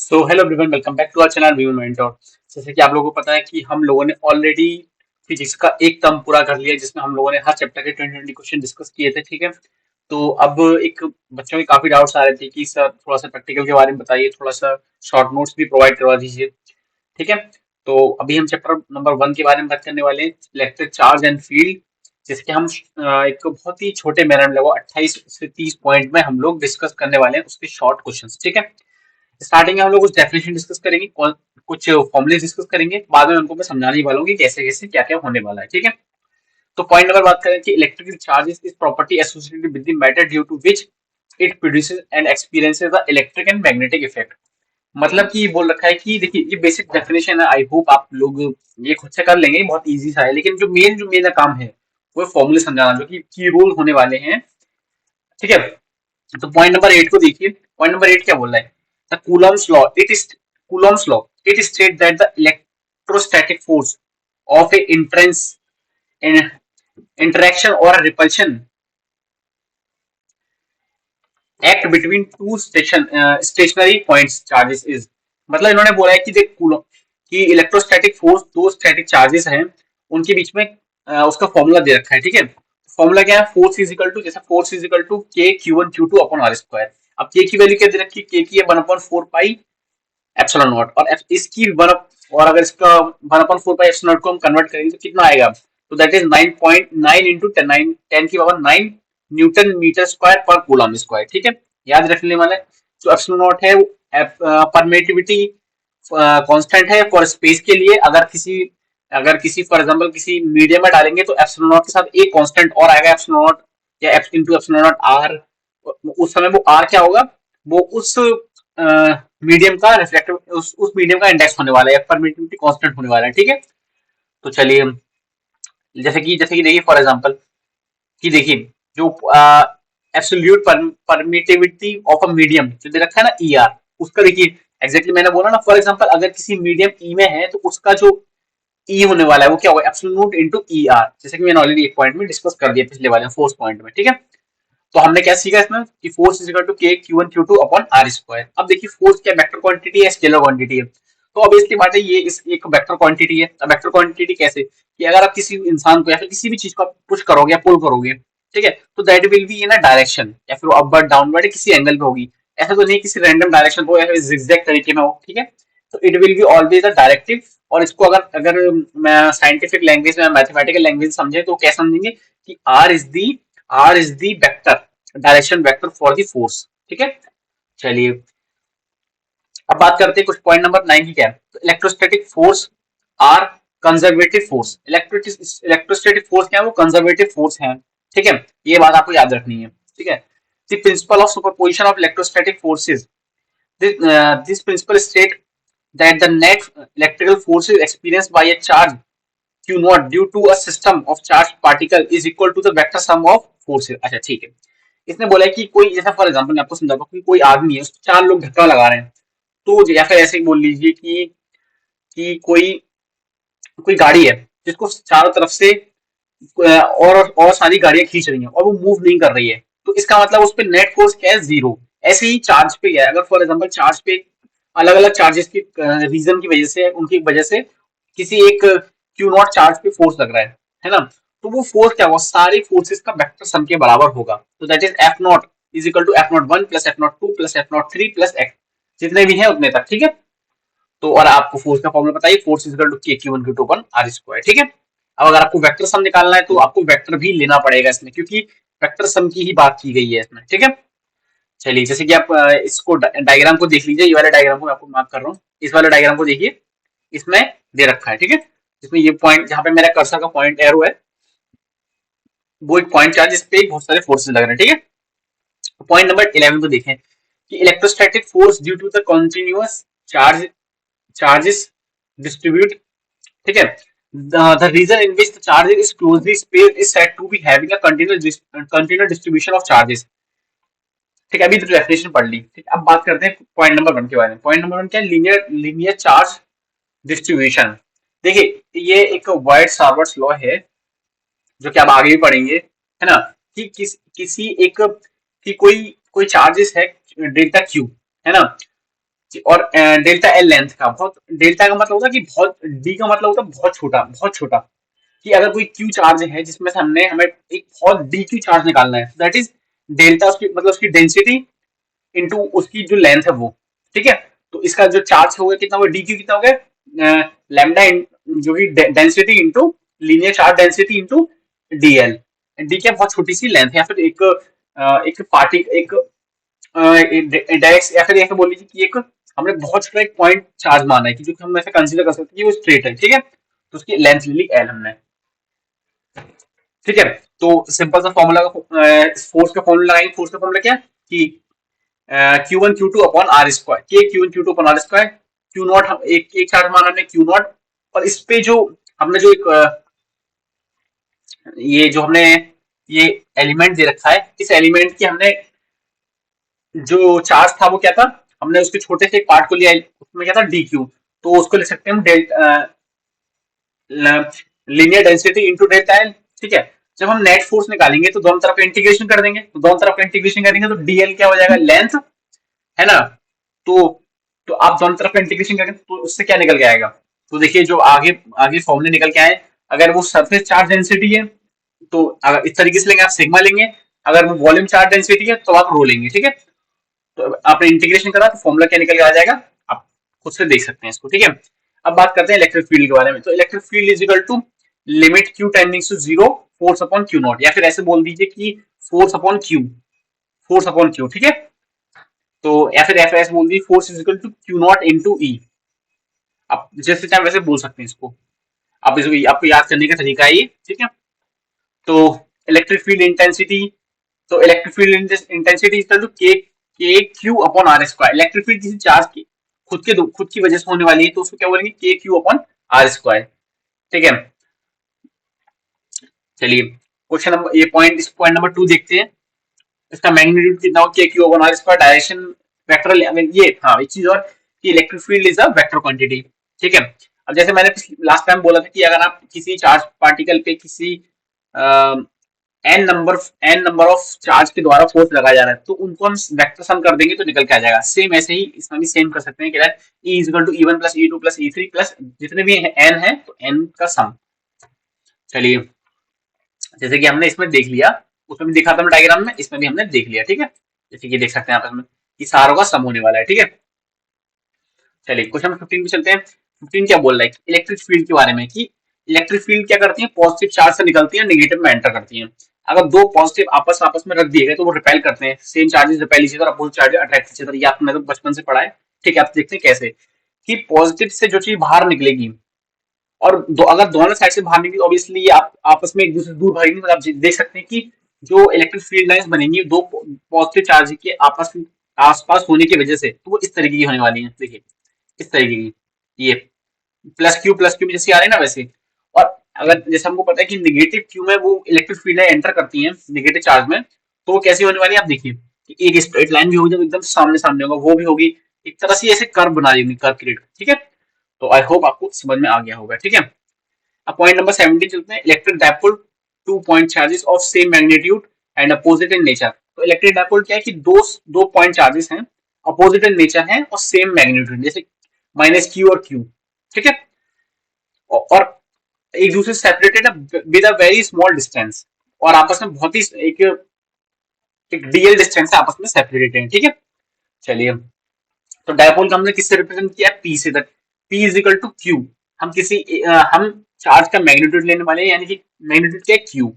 So hello everyone, welcome back to our channel we will mentor. जैसे कि आप लोगों को पता है कि हम लोगों ने ऑलरेडी फिजिक्स का एक टर्म पूरा कर लिया, जिसमें हम लोगों ने हर चैप्टर के 20 क्वेश्चन डिस्कस किए थे। ठीक है, तो अब एक बच्चों के काफी डाउट्स आ रहे थे कि सर थोड़ा सा प्रैक्टिकल के बारे में बताइए, थोड़ा सा शॉर्ट नोट्स भी प्रोवाइड करवा दीजिए। ठीक है, तो अभी हम चैप्टर नंबर 1 के बारे में बात करने वाले हैं, इलेक्ट्रिक चार्ज एंड फील्ड। जैसे कि हम एक बहुत ही छोटे मैनर में लगभग 28 से 30 पॉइंट में हम लोग डिस्कस करने वाले हैं उसके शॉर्ट क्वेश्चंस। ठीक है, स्टार्टिंग में हम लोग कुछ डेफिनेशन डिस्कस करेंगे, कुछ फॉर्मुले डिस्कस करेंगे, बाद में उनको मैं समझाने ही वाला हूँ कि कैसे कैसे क्या क्या होने वाला है। ठीक है, तो पॉइंट नंबर बात करें कि electrical charges is property associated with the matter due to which it produces and experiences the electric and magnetic effect. मतलब कि ये बोल रखा है कि देखिए ये बेसिक डेफिनेशन है, आई होप आप लोग ये खुद से कर लेंगे, ये बहुत इजी सा है, लेकिन जो मेन काम है वो फॉर्मूले समझाना, जो कि की रूल होने वाले हैं। ठीक है, तो पॉइंट नंबर 8 को देखिए। पॉइंट नंबर 8 क्या बोल रहा है? The Coulomb's law, it is Coulomb's law, it state that the electrostatic force of A entrance in interaction or repulsion act between two stationary points charges is। मतलब इन्होंने बोला है कि देख कूलम कि इलेक्ट्रोस्टैटिक फोर्स दो स्टैटिक चार्जेस हैं, उनके बीच में उसका फॉर्मूला दे रखा है। ठीक है, फॉर्मूला क्या है? फोर्स इज इक्वल टू, जैसे force is equal to k Q one Q two upon are square. अब के की वैल्यू क्या दे रखी है? के की है 1/4 पाई एप्सिलॉन नॉट, और इसकी और अगर इसका 1/4 पाई एप्सिलॉन नॉट को हम कन्वर्ट करेंगे तो कितना आएगा? तो दैट इज 9.9 इंटू 10 की पावर 9 न्यूटन मीटर स्क्वायर पर कूलम स्क्वायर। ठीक है, याद रखने वाला है। जो एप्सिलॉन नॉट है परमिटिविटी कांस्टेंट है फॉर स्पेस के लिए। अगर किसी फॉर एग्जांपल किसी मीडियम में डालेंगे तो एप्सिलॉन नॉट के साथ एक कांस्टेंट और आएगा, एप्सिलॉन नॉट या eps into epsilon naught r. उस समय वो आर क्या होगा? वो उस मीडियम का रिफ्लेक्टिव, उस मीडियम का इंडेक्स होने वाला है, परमिटिविटी कांस्टेंट होने वाला है। ठीक है, तो चलिए, जैसे कि देखिए फॉर एग्जांपल कि देखिए जो absolute permittivity of a medium जो दे रखा है ना, ई आर, उसका देखिए एग्जैक्टली मैंने बोला ना, फॉर एग्जांपल अगर किसी मीडियम ई में है तो उसका जो ई होने वाला है वो क्या होगा? एब्सोल्यूट इनटू ई आर, जैसे कि मैंने ऑलरेडी एक पॉइंट में डिस्कस कर दिया पिछले वाले फोर्थ पॉइंट में। ठीक है, तो हमने क्या सीखा इसमें कि force is equal to k Q one Q two upon are square. अब देखिए फोर्स क्या वेक्टर क्वांटिटी है, स्केलर क्वांटिटी है? तो अब इसकी बात है, ये इस एक वेक्टर क्वांटिटी है। अब वेक्टर क्वांटिटी कैसे कि अगर आप किसी इंसान को या फिर किसी भी चीज को पुश करोगे या पुल करोगे, ठीक है, तो that will be in a direction, या फिर अपवर्ड डाउनवर्ड किसी एंगल पे होगी। ऐसा तो नहीं किसी रैंडम डायरेक्शन हो या फिर जिगजैग तरीके में हो। ठीक है, तो it will be always a directive. और इसको अगर अगर मैं साइंटिफिक लैंग्वेज में, मैथमेटिकल लैंग्वेज समझे तो क्या समझेंगे कि r is the vector, direction vector for the force. ठीक है, चलिए अब बात करते हैं कुछ पॉइंट नंबर 9 की क्या है। तो electrostatic force are conservative force. Electrostatic force क्या है? वो कंजर्वेटिव फोर्स है। ठीक है, ये बात आपको याद रखनी है। ठीक है, the principle of superposition of electrostatic forces, this principle state that the net electrical force is experienced by a charge q naught due to a system of charged particle is equal to the vector sum of forces। अच्छा ठीक है, इसने बोला है कि कोई, जैसा for example मैं आपको समझाता हूँ कि कोई आदमी है, उसको चार लोग धक्का लगा रहे हैं, तो या फिर ऐसे ही बोल लीजिए कि कोई गाड़ी है जिसको चारों तरफ से और सारी गाड़ियां खींच रही हैं और वो मूव नहीं कर रही है, तो इसका मतलब उस पर नेट फोर्स क्या है? जीरो। ऐसे ही चार्ज पे क्या है? अगर फॉर एग्जांपल चार्ज पे अलग अलग चार्जेस की रीजन की वजह से, उनकी वजह से किसी एक क्यू नॉट चार्ज पे फोर्स लग रहा है ना, तो वो फोर्स क्या होगा? सारी फोर्सेस का वेक्टर सम के बराबर होगा। तो that is f naught is equal to f naught one plus f naught two plus f naught three plus x, जितने भी हैं उतने तक। ठीक है, तो और आपको फोर्स का फॉर्मूला बताइए, force is equal to k Q one Q two upon r square. ठीक है, अब अगर आपको वेक्टर सम निकालना है तो आपको वेक्टर भी लेना पड़ेगा इसमें, क्योंकि वेक्टर सम की ही बात की गई है इसमें। ठीक है, चलिए जैसे कि आप इसको डायग्राम को देख लीजिए, ये वाले डायग्राम को मैं आपको मार्क कर रहा हूँ, इस वाले डायग्राम को देखिए, इसमें दे रखा है। ठीक है, इसमें ये पॉइंट जहां पे मेरा कर्सर का पॉइंट एरो है, वो एक पॉइंट चार्ज, इस पे बहुत सारे फोर्सेस लग रहे हैं। ठीक है, पॉइंट नंबर 11 को देखें कि electrostatic force due to the continuous charges distribute. ठीक है, the reason in which the charge is closely spaced is said to be having a continuous distribution of charges। ठीक है, अभी तो डेफिनेशन पढ़ ली। ठीक, अब बात करते हैं पॉइंट नंबर 1 के बारे में। पॉइंट नंबर 1 क्या है? Linear charge distribution. देखिए ये एक वाइट सावर्ट्स लॉ है, जो कि आप आगे भी पढ़ेंगे, है ना, कि किसी एक की कोई कोई चार्जेस है डेल्टा क्यू, है ना, और डेल्टा एल लेंथ का, बहुत डेल्टा का मतलब होता है कि बहुत, डी का मतलब होता है बहुत छोटा, बहुत छोटा। कि अगर कोई क्यू चार्ज है जिसमें से हमने हमें एक बहुत डी क्यू चार्ज निकालना है, दैट इज डेल्टा, उसकी मतलब उसकी डेंसिटी इनटू उसकी जो लेंथ है वो, ठीक है। तो इसका जो चार्ज हो गया कितना होगा, डी क्यू कितना हो गया, लैम्डा जो कि density into linear charge density into DL. D क्या बहुत छोटी सी लेंथ है, या फिर एक पार्टी एक डायरेक्ट, या फिर ऐसे बोल लीजिए कि एक हमने बहुत छोटा एक पॉइंट चार्ज माना है कि जो कि हम ऐसे कंसीडर कर सकते हैं कि वो स्ट्रेट है, ठीक है। तो उसकी लेंथ ले ली एल हमने, ठीक है। तो सिंपल सा फॉर्मूला, फोर्स का फॉर्मूला लगाएंगे। फोर्स का फॉर्मूला क्या है कि Q one Q two upon are square, K Q one Q two upon are square. Q naught एक एक चार्ज माना हमने क्यू नॉट, और इस पे जो हमने जो एक ये जो हमने ये एलिमेंट दे रखा है, इस एलिमेंट की हमने जो चार्ज था वो क्या था, हमने उसके छोटे से एक पार्ट को लिया, उसमें क्या था डी क्यू। तो उसको लिख सकते हैं हम linear density into delta L, ठीक है। जब हम नेट फोर्स निकालेंगे तो दोनों तरफ इंटीग्रेशन कर देंगे, तो दोनों तरफ इंटीग्रेशन करेंगे तो डीएल क्या हो जाएगा, लेंथ, है ना। तो तो आप दोनों तरफ इंटीग्रेशन करेंगे तो उससे क्या निकल के आएगा, तो देखिए जो आगे आगे फॉर्मूले निकल के आए, अगर वो सरफेस चार्ज डेंसिटी है तो अगर इस तरीके से लेंगे आप सिग्मा लेंगे, अगर वो वॉल्यूम चार्ज डेंसिटी है तो आप रो लेंगे, ठीक है। तो आपने इंटीग्रेशन करा तो फॉर्मूला क्या निकल के आ जाएगा, आप खुद से देख सकते हैं इसको, ठीक है। अब बात करते हैं इलेक्ट्रिक फील्ड के बारे में। तो electric field is equal to limit Q tending to zero, force upon Q naught, या फिर ऐसे बोल दीजिए कि force upon Q, force upon Q, ठीक है। तो या फिर एफ एस बोल दीजिए, force is equal to Q naught into E. आप जैसे चाहे वैसे बोल सकते हैं इसको, आप इसको आपको याद करने का तरीका है ये, ठीक है। तो इलेक्ट्रिक फील्ड इंटेंसिटी, तो electric field intensity is equal to k k q upon are square. Electric field किसी चार्ज की खुद की वजह से होने वाली है तो उसको क्या बोलेंगे, के क्यू अपॉन आर स्क्वायर, ठीक है। चलिए क्वेश्चन नंबर, ये पॉइंट, इस पॉइंट नंबर टू देखते हैं। इसका मैग्नीट्यूड कितना हो, k q upon are square, direction vector, ये हाँ एक चीज और कि electric field is a vector quantity, ठीक है। अब जैसे मैंने लास्ट टाइम बोला था कि अगर आप किसी चार्ज पार्टिकल पे किसी एन नंबर ऑफ चार्ज के द्वारा फोर्स लगाया जा रहा है तो उनको हम वेक्टर सम कर देंगे तो निकल के आ जाएगा। सेम ऐसे ही इसमें भी सेम कर सकते हैं कि e is equal to e one plus e two plus e three plus जितने भी एन है तो एन का सम। चलिए जैसे कि हमने इसमें देख लिया, उसमें भी दिखा था डायग्राम में, इसमें भी हमने देख लिया, ठीक है। जैसे कि देख सकते हैं आपस में कि सारों का सम होने वाला है, ठीक है। चलिए क्वेश्चन नंबर 15 पे चलते हैं। 15 क्या बोल रहा है, इलेक्ट्रिक फील्ड के बारे में, कि इलेक्ट्रिक फील्ड क्या करती है, पॉजिटिव चार्ज से निकलती है, नेगेटिव में एंटर करती है। अगर दो पॉजिटिव आपस आपस में रख दिए गए तो वो रिपेल करते हैं, सेम चार्जेस रिपेल इसी तरह, अपोजिट चार्जेस अट्रैक्ट इसी तरह। ये आपने तो बचपन से पढ़ा है, ठीक है। आप देखते हैं कैसे कि पॉजिटिव से जो चीज बाहर निकलेगी और अगर दोनों साइड से बाहर निकली ऑब्वियसली ये आप आपस में एक दूसरे से दूर भागेंगे, तो आप देख सकते हैं कि जो इलेक्ट्रिक फील्ड लाइंस बनेंगी दो पॉजिटिव चार्ज के आपस में आसपास होने की वजह से, तो वो इस तरीके की होने वाली है, देखिए इस तरीके की, ये प्लस क्यू में जैसे आ रहे हैं ना वैसे। और अगर जैसे हमको पता है कि निगेटिव क्यू में वो इलेक्ट्रिक फील्ड एंटर करती है निगेटिव चार्ज में, तो वो कैसी होने वाली है आप देखिए कि एक स्ट्रेट लाइन भी होगी जब एकदम सामने सामने होगा, वो भी होगी एक तरह से ऐसे कर्व बना देगी, कर्व क्रिएट, ठीक है। तो आई होप आपको समझ में आ गया होगा, ठीक है। अब पॉइंट नंबर 17 चलते हैं। Electric dipole, two point charges of same magnitude and opposite in nature. तो इलेक्ट्रिक डायपोल क्या है कि दो दो पॉइंट चार्जेस हैं, अपोजिट इन नेचर हैं और सेम मैग्नीट्यूड, जैसे माइनस क्यू और क्यू, ठीक है। और एक दूसरे से सेपरेटेड है with a very small distance, और आपस में बहुत ही एक एक डीएल डिस्टेंस से आपस में सेपरेटेड है, ठीक है। चलिए तो डायपोल का हमने किससे रिप्रेजेंट किया, पी से, that p is equal to q. हम चार्ज का मैग्नीट्यूड लेने वाले हैं, यानी कि मैग्नीट्यूड क्या है क्यू,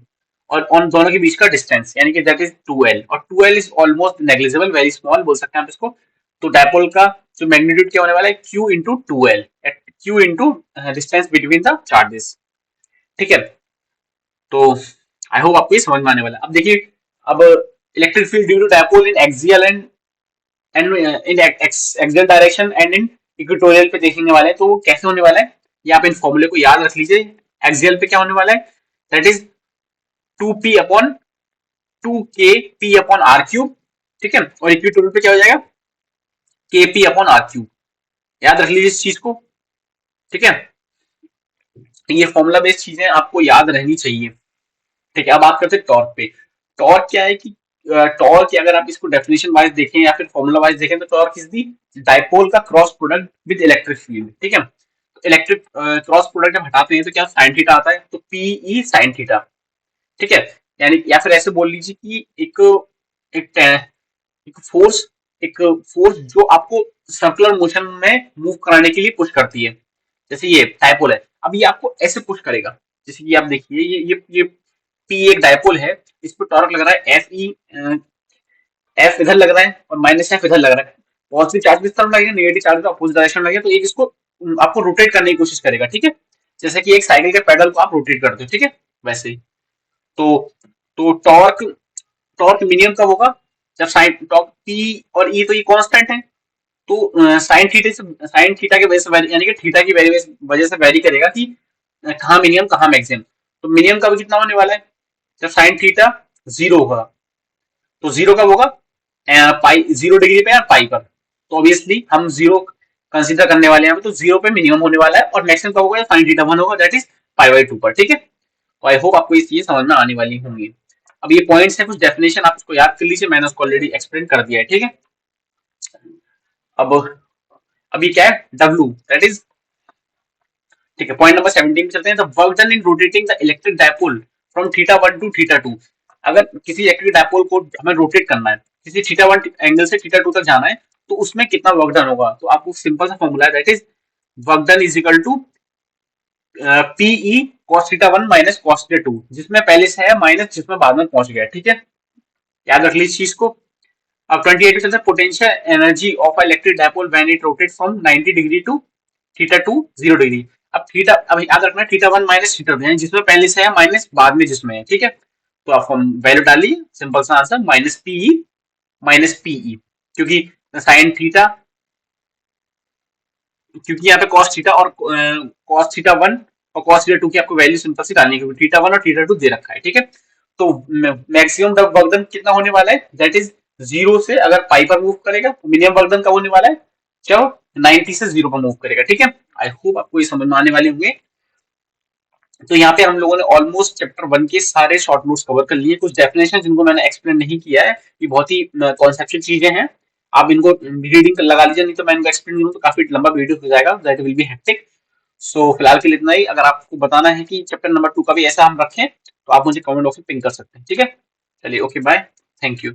और उन दोनों के बीच का डिस्टेंस यानी कि दैट इज 2l, और 2l is almost negligible, very small बोल सकते हैं आप इसको। तो डायपोल का जो मैग्नीट्यूड क्या होने वाला है, Q into 2l, Q into distance between the charges, ठीक है। तो आई होप आपको ये समझ में आने वाला है। अब देखिए, अब electric field due to dipole in axial and in axial direction and in equatorial पे देखने वाले हैं, तो वो कैसे होने वाला है, ये आप इन फॉर्मूले को याद रख लीजिए। एक्सियल पे क्या होने वाला है, that is 2p upon 2k p upon r cube, ठीक है। और इक्वेटोरियल पे क्या हो जाएगा, kp अपॉन आर क्यूब, याद रख लीजिए इस चीज को, ठीक है। ये फॉर्मूला बेस्ड चीजें आपको याद रहनी चाहिए, ठीक है। अब बात करते हैं टॉर्क पे। टॉर्क क्या है कि टॉर्क की अगर आप इसको डेफिनेशन वाइज देखें या फिर फॉर्मूला वाइज देखें तो टॉर्क इज दी डाइपोल का cross product with electric field, ठीक है। तो इलेक्ट्रिक क्रॉस प्रोडक्ट जब हटाते हैं तो क्या साइन थीटा आता है, तो पीई साइन थीटा, ठीक है। यानी या फिर ऐसे बोल लीजिए कि एक एक फोर्स एक फोर्स जो आपको सर्कुलर मोशन में मूव कराने के लिए पुश करती है, जैसे ये डायपोल है, अब ये आपको ऐसे पुश करेगा, जैसे कि आप देखिए ये पी एक डायपोल है, इस पर टॉर्क लग रहा है एफ ई, एफ इधर लग रहा है और माइनस एफ इधर लग रहा है। पॉजिटिव चार्ज इस तरफ लगेगा, नेगेटिव चार्ज अपोजिट डायरेक्शन में लगेगा, तो एक इसको आपको रोटेट करने की कोशिश करेगा, ठीक है। जैसे कि एक साइकिल के पेडल को आप रोटेट करते हो, ठीक है, वैसे ही। तो टॉर्क टॉर्क मिनिमम कब होगा, जब साइन टॉर्क पी और ई तो ये कांस्टेंट है, तो साइन थीटा की वजह से यानी कि थीटा की वजह से वेरी करेगा कि कहाँ मिनिमम कहाँ मैक्सिमम। तो मिनिमम कब कितना होने वाला है, जब साइन थीटा 0 होगा। तो 0 कब होगा, पाई 0 डिग्री पे या पाई पर। तो ऑब्वियसली हम 0 कंसीडर करने वाले हैं, तो 0 पे मिनिमम होने वाला है, और मैक्सिमम कब होगा, साइन थीटा 1 होगा, दैट इज पाई/2 पर, ठीक है। तो आई होप आपको ये चीजें समझ में आने वाली होंगी। अब ये पॉइंट्स है, कुछ डेफिनेशन आप उसको याद कर लीजिए, मैंने उसको ऑलरेडी एक्सप्लेन कर दिया है, ठीक है। अब ये क्या है, W, दैट इज, ठीक है। पॉइंट नंबर 17 पे चलते हैं। The work done in rotating the electric dipole from theta 1 to theta 2। अगर किसी इलेक्ट्रिक डायपोल को हमें रोटेट करना है, किसी थीटा 1 एंगल से थीटा 2 तक जाना है, तो उसमें कितना वर्क डन होगा, तो आपको सिंपल सा फॉर्मूला है, that is work done is equal to PE cos theta 1 minus cos theta 2, जिसमें पहले से है माइनस जिसमें बाद में पहुंच गया, ठीक है। याद रख लीजिए इस चीज को। अब 28 पे चलते हैं, potential energy of electric dipole when it rotate from 90 degree to theta 2 0 degree. अब याद रखना थीटा 1 माइनस थीटा 2, यानी जिसमें पहले से है माइनस बाद में जिसमें है, ठीक है। तो आप वैल्यू डालिए, सिंपल सा आंसर माइनस पीई, क्योंकि साइन थीटा, क्योंकि यहाँ पे कॉस थीटा और कॉस थीटा 1 और कॉस थीटा 2 की आपको वैल्यू सिंपल सी डालनी है, क्योंकि थीटा 1 और थीटा 2 दे रखा है, ठीक है। तो मैक्सिमम वर्क डन कितना होने वाला है, दैट इज 0 से अगर पाई पर मूव करेगा, मिनिमम वर्क डन कब होने वाला है, जब 90 से 0 पर मूव करेगा, ठीक है। आई होप आपको ये समझ में आने वाले होंगे। तो यहाँ पे हम लोगों ने ऑलमोस्ट चैप्टर 1 के सारे शॉर्ट नोट्स कवर कर लिए। कुछ डेफिनेशन जिनको मैंने एक्सप्लेन नहीं किया है, ये बहुत ही कॉन्सेप्चुअल चीजें हैं, आप इनको रीडिंग लगा लीजिए, नहीं तो मैं इनको एक्सप्लेन करूँ तो काफी लंबा वीडियो हो जाएगा, दैट विल बी हेक्टिक। सो फिलहाल के लिए इतना ही। अगर आपको बताना है कि चैप्टर नंबर 2 का भी ऐसा हम रखें, तो आप मुझे कमेंट बॉक्स में पिंक कर सकते हैं, ठीक है। चलिए, ओके, बाय, थैंक यू।